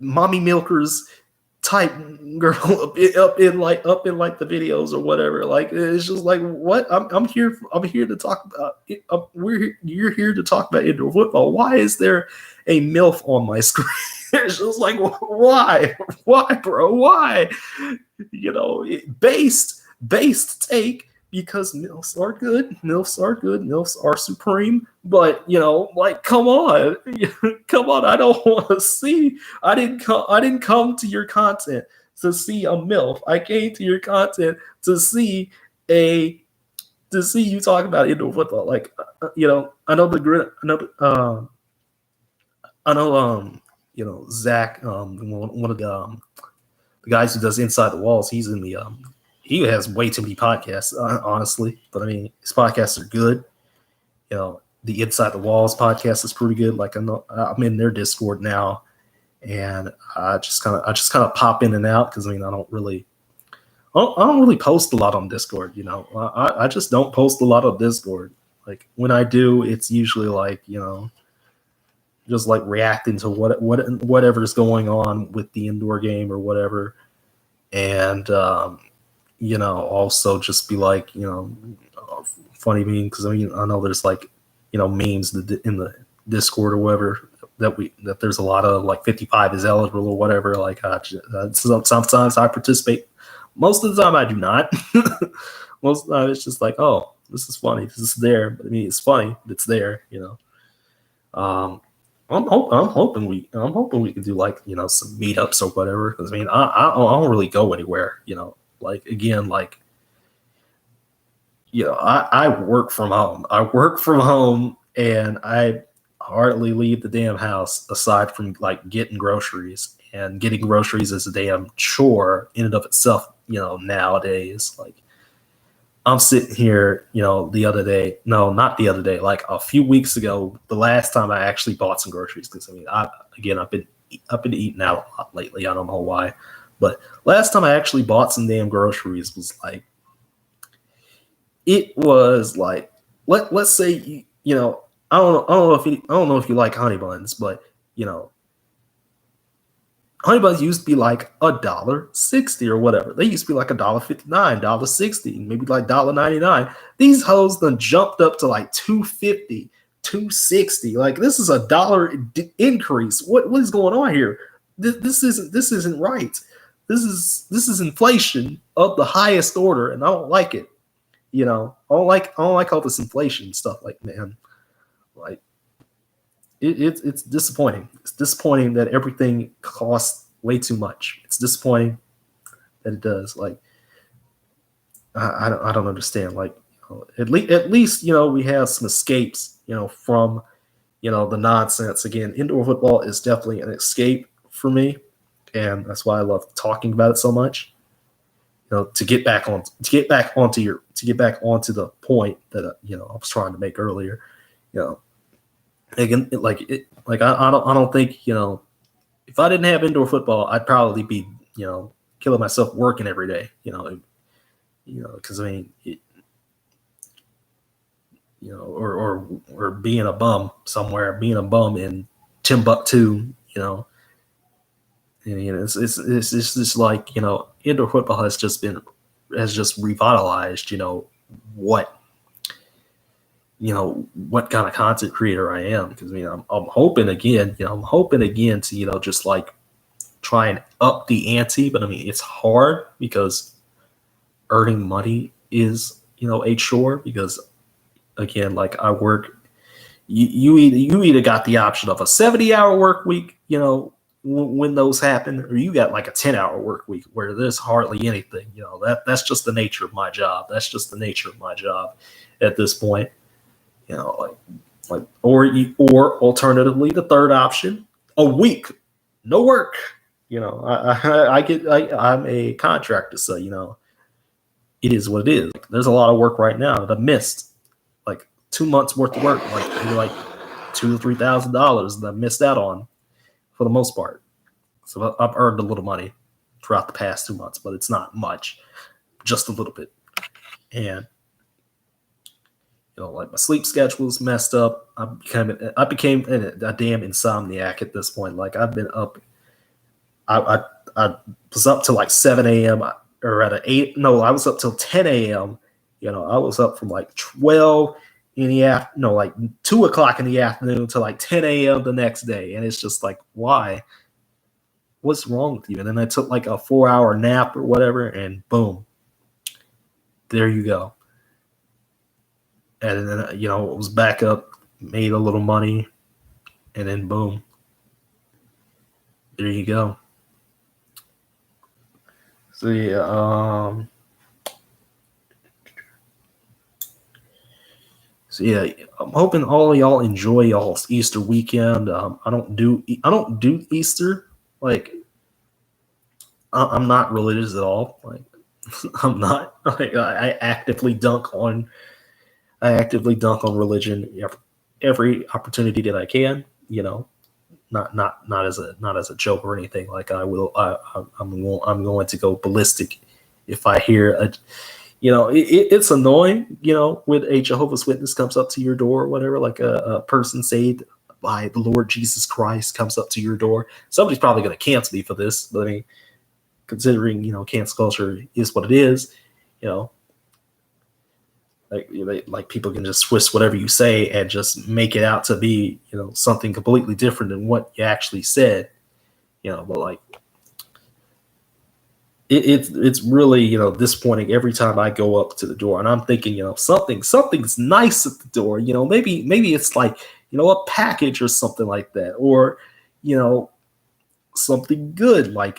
mommy milkers type girl up in the videos or whatever. Like it's just like, what? I'm here to talk about it. You're here to talk about indoor football. Why is there a MILF on my screen? It's just like, why, bro? Why? Based take, because MILFs are good. MILFs are supreme. But like, come on. I don't want to see. I didn't come to your content to see a MILF. I came to your content to see you talk about indoor football. Like, I know Zach, one of the guys who does Inside the Walls. He's in the he has way too many podcasts, honestly. But I mean, his podcasts are good. The Inside the Walls podcast is pretty good. Like I'm in their Discord now, and I just kind of pop in and out because I don't really post a lot on Discord. I just don't post a lot on Discord. Like when I do, it's usually like just like reacting to whatever's going on with the indoor game or whatever, and also just be like funny meme, because I know there's like memes in the Discord or whatever that there's a lot of like 55 is eligible or whatever. Like sometimes I participate. Most of the time I do not. Most of the time it's just like, oh, this is funny. This is there. But I mean, it's funny. But it's there. I'm hoping we can do like some meetups or whatever. Because I don't really go anywhere. Like again, like I work from home. And I hardly leave the damn house aside from like getting groceries. And getting groceries is a damn chore in and of itself. Nowadays, like I'm sitting here, the other day. No, not the other day. Like a few weeks ago, the last time I actually bought some groceries. Because I've been eating out a lot lately. I don't know why, but last time I actually bought some damn groceries was like, it was like, let's say I don't know if you like honey buns, but honey buns used to be like $1.60 or whatever. They used to be like $1.59, $1.60, maybe like $1.99. These hoes done jumped up to like $2.50, $2.60. Like this is $1 increase. What is going on here? This isn't right. This is inflation of the highest order, and I don't like it. I don't like all this inflation stuff. Like, man, like it's disappointing. It's disappointing that everything costs way too much. It's disappointing that it does. Like, I don't understand. Like, at least we have some escapes, from the nonsense. Again, indoor football is definitely an escape for me, and that's why I love talking about it so much. To get back onto the point that I was trying to make earlier. You know, again, I don't think if I didn't have indoor football, I'd probably be killing myself working every day. Because I mean, or being a bum somewhere, being a bum in Timbuktu, and, it's just like indoor football has just revitalized what what kind of content creator I am, because I'm hoping again to just like try and up the ante, but I mean it's hard because earning money is a chore, because again, like I work, you either got the option of a 70-hour work week, when those happen, or you got like a 10-hour work week where there's hardly anything. That's just the nature of my job. That's just the nature of my job at this point. Or alternatively, the third option, a week, no work. I'm a contractor, so it is what it is. There's a lot of work right now that I missed, like 2 months worth of work, like maybe like $2,000 to $3,000 that I missed out on for the most part. So I've earned a little money throughout the past 2 months, but it's not much, just a little bit. And like my sleep schedule is messed up. I became a damn insomniac at this point. Like I've been up. I was up till like 7 a.m. or at 8. No, I was up till 10 a.m. I was up from like 12 in the afternoon, no, like 2 o'clock in the afternoon to like 10 a.m. the next day. And it's just like, why? What's wrong with you? And then I took like a 4-hour nap or whatever, and boom, there you go. And then, it was back up, made a little money, and then boom, there you go. So yeah, I'm hoping all of y'all enjoy y'all's Easter weekend. I don't do Easter. Like, I'm not religious at all. Like, I'm not. Like, I actively dunk on religion every opportunity that I can. Not as a joke or anything. Like I'm going to go ballistic if I hear it's annoying, when a Jehovah's Witness comes up to your door or whatever, like a person saved by the Lord Jesus Christ comes up to your door. Somebody's probably going to cancel me for this, but I mean, considering, cancel culture is what it is, like people can just twist whatever you say and just make it out to be, something completely different than what you actually said, but like, it's really disappointing every time I go up to the door, and I'm thinking something's nice at the door, maybe it's like a package or something like that, or something good like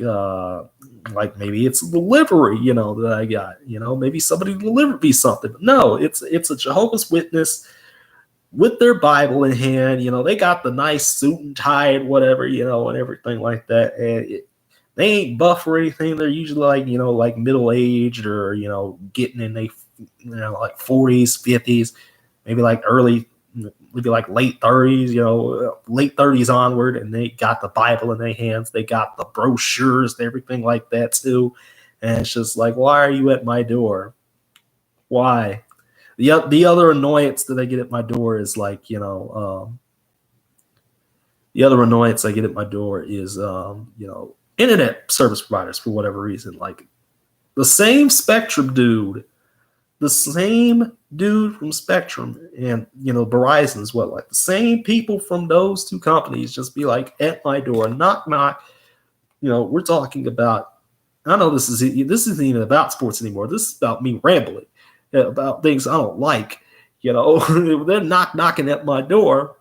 maybe it's a delivery that I got, maybe somebody delivered me something. But no, it's a Jehovah's Witness with their Bible in hand. They got the nice suit and tie and whatever, and everything like that, and they ain't buff or anything. They're usually like, like middle-aged or, getting in they, like 40s, 50s, maybe like late 30s, late 30s onward. And they got the Bible in their hands. They got the brochures and everything like that too. And it's just like, why are you at my door? Why? The other annoyance that I get at my door is like, the other annoyance I get at my door is, internet service providers, for whatever reason, like the same Spectrum dude from Spectrum and Verizon's like the same people from those two companies just be like at my door, knock knock. We're talking about, I know this isn't even about sports anymore. This is about me rambling about things I don't like. They're knocking at my door,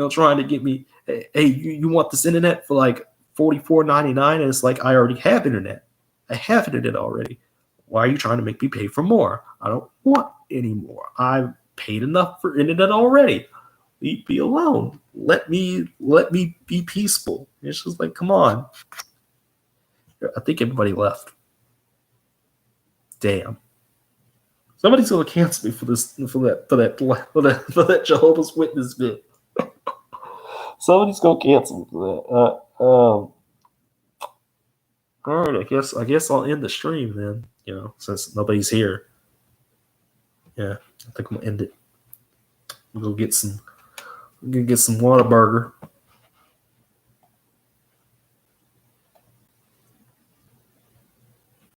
trying to get me, hey, you want this internet for like $44.99, and it's like, I already have internet. I have internet already. Why are you trying to make me pay for more? I don't want any more. I've paid enough for internet already. Leave me alone. Let me be peaceful. It's just like, come on. I think everybody left. Damn. Somebody's gonna cancel me for this, for that Jehovah's Witness bit. Somebody's gonna cancel me for that. All right, I guess I'll end the stream then. Since nobody's here. Yeah, I think I'm gonna end it. We'll go get some Whataburger.